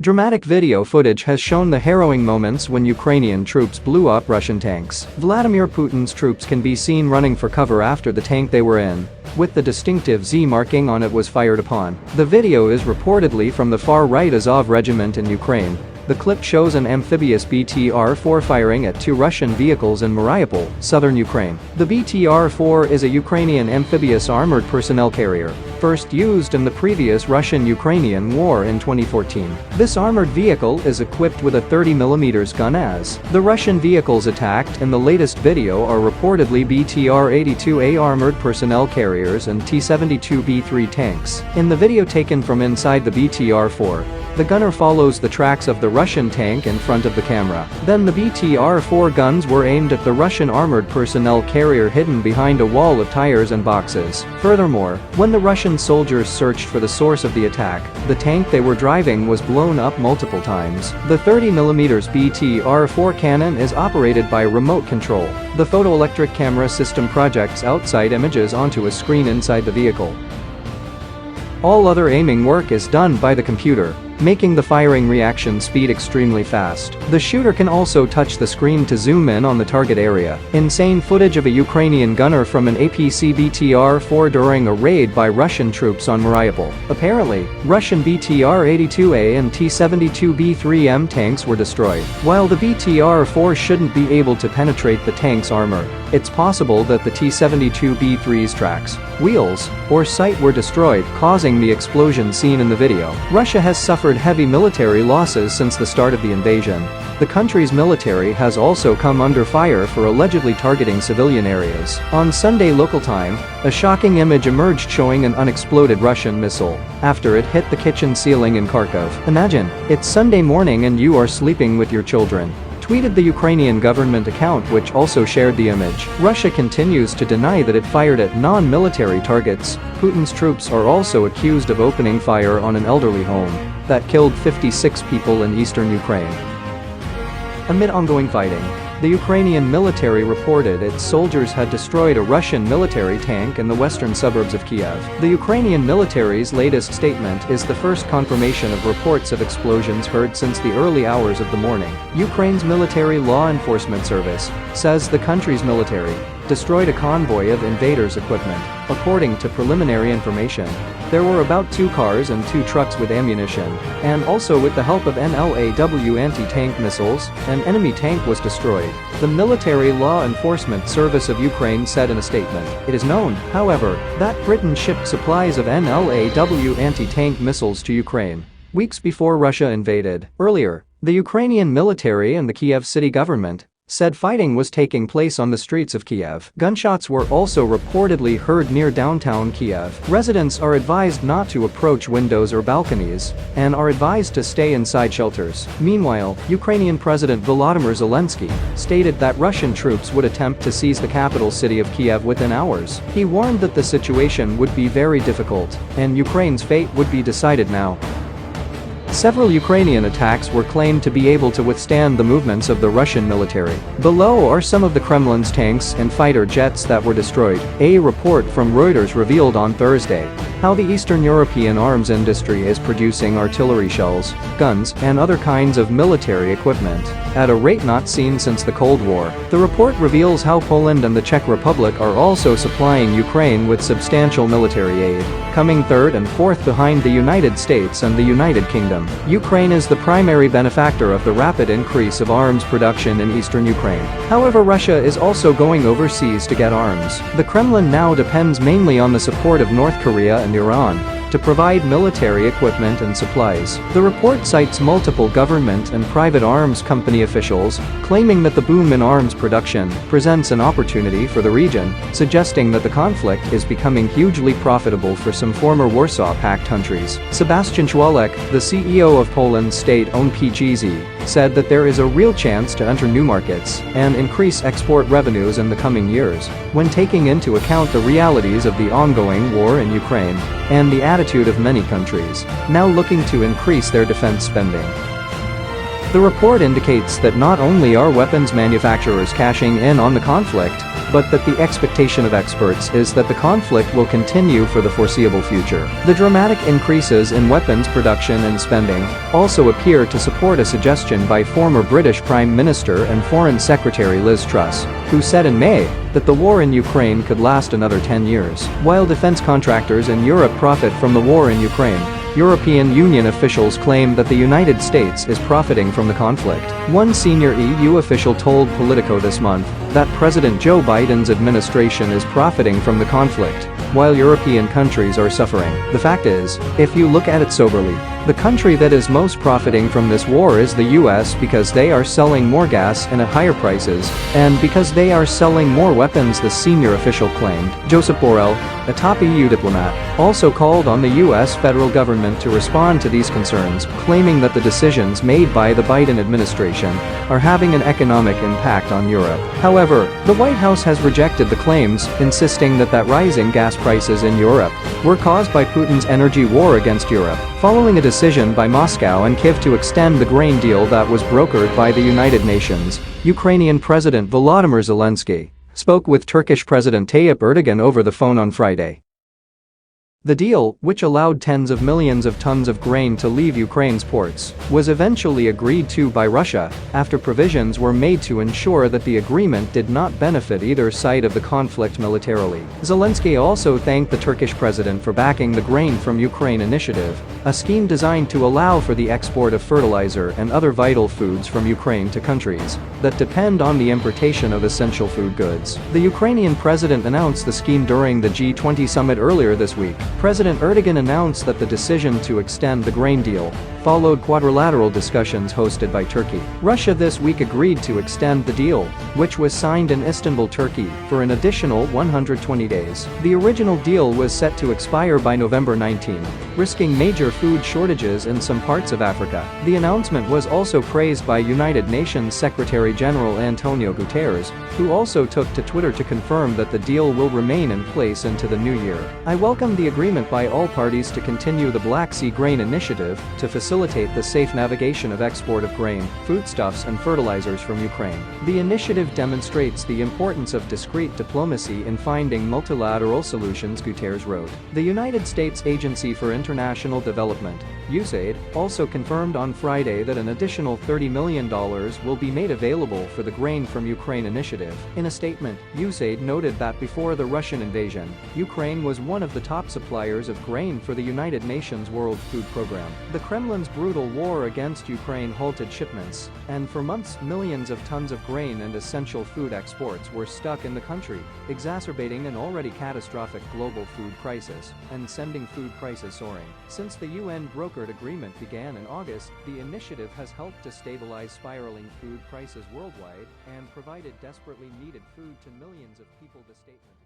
Dramatic video footage has shown the harrowing moments when Ukrainian troops blew up Russian tanks. Vladimir Putin's troops can be seen running for cover after the tank they were in, with the distinctive Z marking on it, was fired upon. The video is reportedly from the far-right Azov Regiment in Ukraine. The clip shows an amphibious BTR-4 firing at two Russian vehicles in Mariupol, southern Ukraine. The BTR-4 is a Ukrainian amphibious armored personnel carrier, first used in the previous Russian-Ukrainian war in 2014. This armored vehicle is equipped with a 30mm gun. As the Russian vehicles attacked in the latest video are reportedly BTR-82A armored personnel carriers and T-72B3 tanks. In the video taken from inside the BTR-4, the gunner follows the tracks of the Russian tank in front of the camera. Then the BTR-4 guns were aimed at the Russian armored personnel carrier hidden behind a wall of tires and boxes. Furthermore, when the Russian soldiers searched for the source of the attack, the tank they were driving was blown up multiple times. The 30mm BTR-4 cannon is operated by remote control. The photoelectric camera system projects outside images onto a screen inside the vehicle. All other aiming work is done by the computer, making the firing reaction speed extremely fast. The shooter can also touch the screen to zoom in on the target area. Insane footage of a Ukrainian gunner from an APC BTR-4 during a raid by Russian troops on Mariupol. Apparently, Russian BTR-82A and T-72B3M tanks were destroyed. While the BTR-4 shouldn't be able to penetrate the tank's armor, it's possible that the T-72B3's tracks, wheels, or sight were destroyed, causing the explosion seen in the video. Russia has suffered heavy military losses since the start of the invasion. The country's military has also come under fire for allegedly targeting civilian areas. On Sunday local time, a shocking image emerged showing an unexploded Russian missile after it hit the kitchen ceiling in Kharkov. Imagine, it's Sunday morning and you are sleeping with your children, tweeted the Ukrainian government account, which also shared the image. Russia continues to deny that it fired at non-military targets. Putin's troops are also accused of opening fire on an elderly home that killed 56 people in eastern Ukraine. Amid ongoing fighting, the Ukrainian military reported its soldiers had destroyed a Russian military tank in the western suburbs of Kiev. The Ukrainian military's latest statement is the first confirmation of reports of explosions heard since the early hours of the morning. Ukraine's military law enforcement service says the country's military destroyed a convoy of invaders' equipment. According to preliminary information, there were about 2 cars and 2 trucks with ammunition, and also with the help of NLAW anti-tank missiles, an enemy tank was destroyed. The Military Law Enforcement Service of Ukraine said in a statement. It is known, however, that Britain shipped supplies of NLAW anti-tank missiles to Ukraine weeks before Russia invaded. Earlier, the Ukrainian military and the Kiev city government said fighting was taking place on the streets of Kiev. Gunshots were also reportedly heard near downtown Kiev. Residents are advised not to approach windows or balconies, and are advised to stay inside shelters. Meanwhile, Ukrainian President Volodymyr Zelensky stated that Russian troops would attempt to seize the capital city of Kiev within hours. He warned that the situation would be very difficult, and Ukraine's fate would be decided now. Several Ukrainian attacks were claimed to be able to withstand the movements of the Russian military. Below are some of the Kremlin's tanks and fighter jets that were destroyed. A report from Reuters revealed on Thursday how the Eastern European arms industry is producing artillery shells, guns, and other kinds of military equipment at a rate not seen since the Cold War. The report reveals how Poland and the Czech Republic are also supplying Ukraine with substantial military aid, coming third and fourth behind the United States and the United Kingdom. Ukraine is the primary benefactor of the rapid increase of arms production in eastern Ukraine. However, Russia is also going overseas to get arms. The Kremlin now depends mainly on the support of North Korea and Iran to provide military equipment and supplies. The report cites multiple government and private arms company officials, claiming that the boom in arms production presents an opportunity for the region, suggesting that the conflict is becoming hugely profitable for some former Warsaw Pact countries. Sebastian Chwalek, the CEO of Poland's state-owned PGZ, said that there is a real chance to enter new markets and increase export revenues in the coming years, when taking into account the realities of the ongoing war in Ukraine and the attitude of many countries now looking to increase their defense spending. The report indicates that not only are weapons manufacturers cashing in on the conflict, but that the expectation of experts is that the conflict will continue for the foreseeable future. The dramatic increases in weapons production and spending also appear to support a suggestion by former British Prime Minister and Foreign Secretary Liz Truss, who said in May that the war in Ukraine could last another 10 years. While defense contractors in Europe profit from the war in Ukraine, European Union officials claim that the United States is profiting from the conflict. One senior EU official told Politico this month that President Joe Biden's administration is profiting from the conflict, while European countries are suffering. The fact is, if you look at it soberly, the country that is most profiting from this war is the US because they are selling more gas and at higher prices, and because they are selling more weapons, the senior official claimed. Joseph Borrell, a top EU diplomat, also called on the US federal government to respond to these concerns, claiming that the decisions made by the Biden administration are having an economic impact on Europe. However, the White House has rejected the claims, insisting that rising gas prices in Europe were caused by Putin's energy war against Europe, following a decision by Moscow and Kyiv to extend the grain deal that was brokered by the United Nations. Ukrainian President Volodymyr Zelensky spoke with Turkish President Tayyip Erdogan over the phone on Friday. The deal, which allowed tens of millions of tons of grain to leave Ukraine's ports, was eventually agreed to by Russia after provisions were made to ensure that the agreement did not benefit either side of the conflict militarily. Zelensky also thanked the Turkish president for backing the Grain from Ukraine initiative, a scheme designed to allow for the export of fertilizer and other vital foods from Ukraine to countries that depend on the importation of essential food goods. The Ukrainian president announced the scheme during the G20 summit earlier this week. President Erdogan announced that the decision to extend the grain deal followed quadrilateral discussions hosted by Turkey. Russia this week agreed to extend the deal, which was signed in Istanbul, Turkey, for an additional 120 days. The original deal was set to expire by November 19, risking major food shortages in some parts of Africa. The announcement was also praised by United Nations Secretary General Antonio Guterres, who also took to Twitter to confirm that the deal will remain in place into the new year. "I welcome the agreement by all parties to continue the Black Sea Grain Initiative to facilitate the safe navigation of export of grain, foodstuffs and fertilizers from Ukraine. The initiative demonstrates the importance of discreet diplomacy in finding multilateral solutions," Guterres wrote. The United States Agency for International Development, USAID, also confirmed on Friday that an additional $30 million will be made available for the Grain from Ukraine initiative. In a statement, USAID noted that before the Russian invasion, Ukraine was one of the top suppliers of grain for the United Nations World Food Program. The Kremlin's brutal war against Ukraine halted shipments, and for months millions of tons of grain and essential food exports were stuck in the country, exacerbating an already catastrophic global food crisis and sending food prices soaring. Since the UN brokered agreement began in August, the initiative has helped to stabilize spiraling food prices worldwide and provided desperately needed food to millions of people, the statement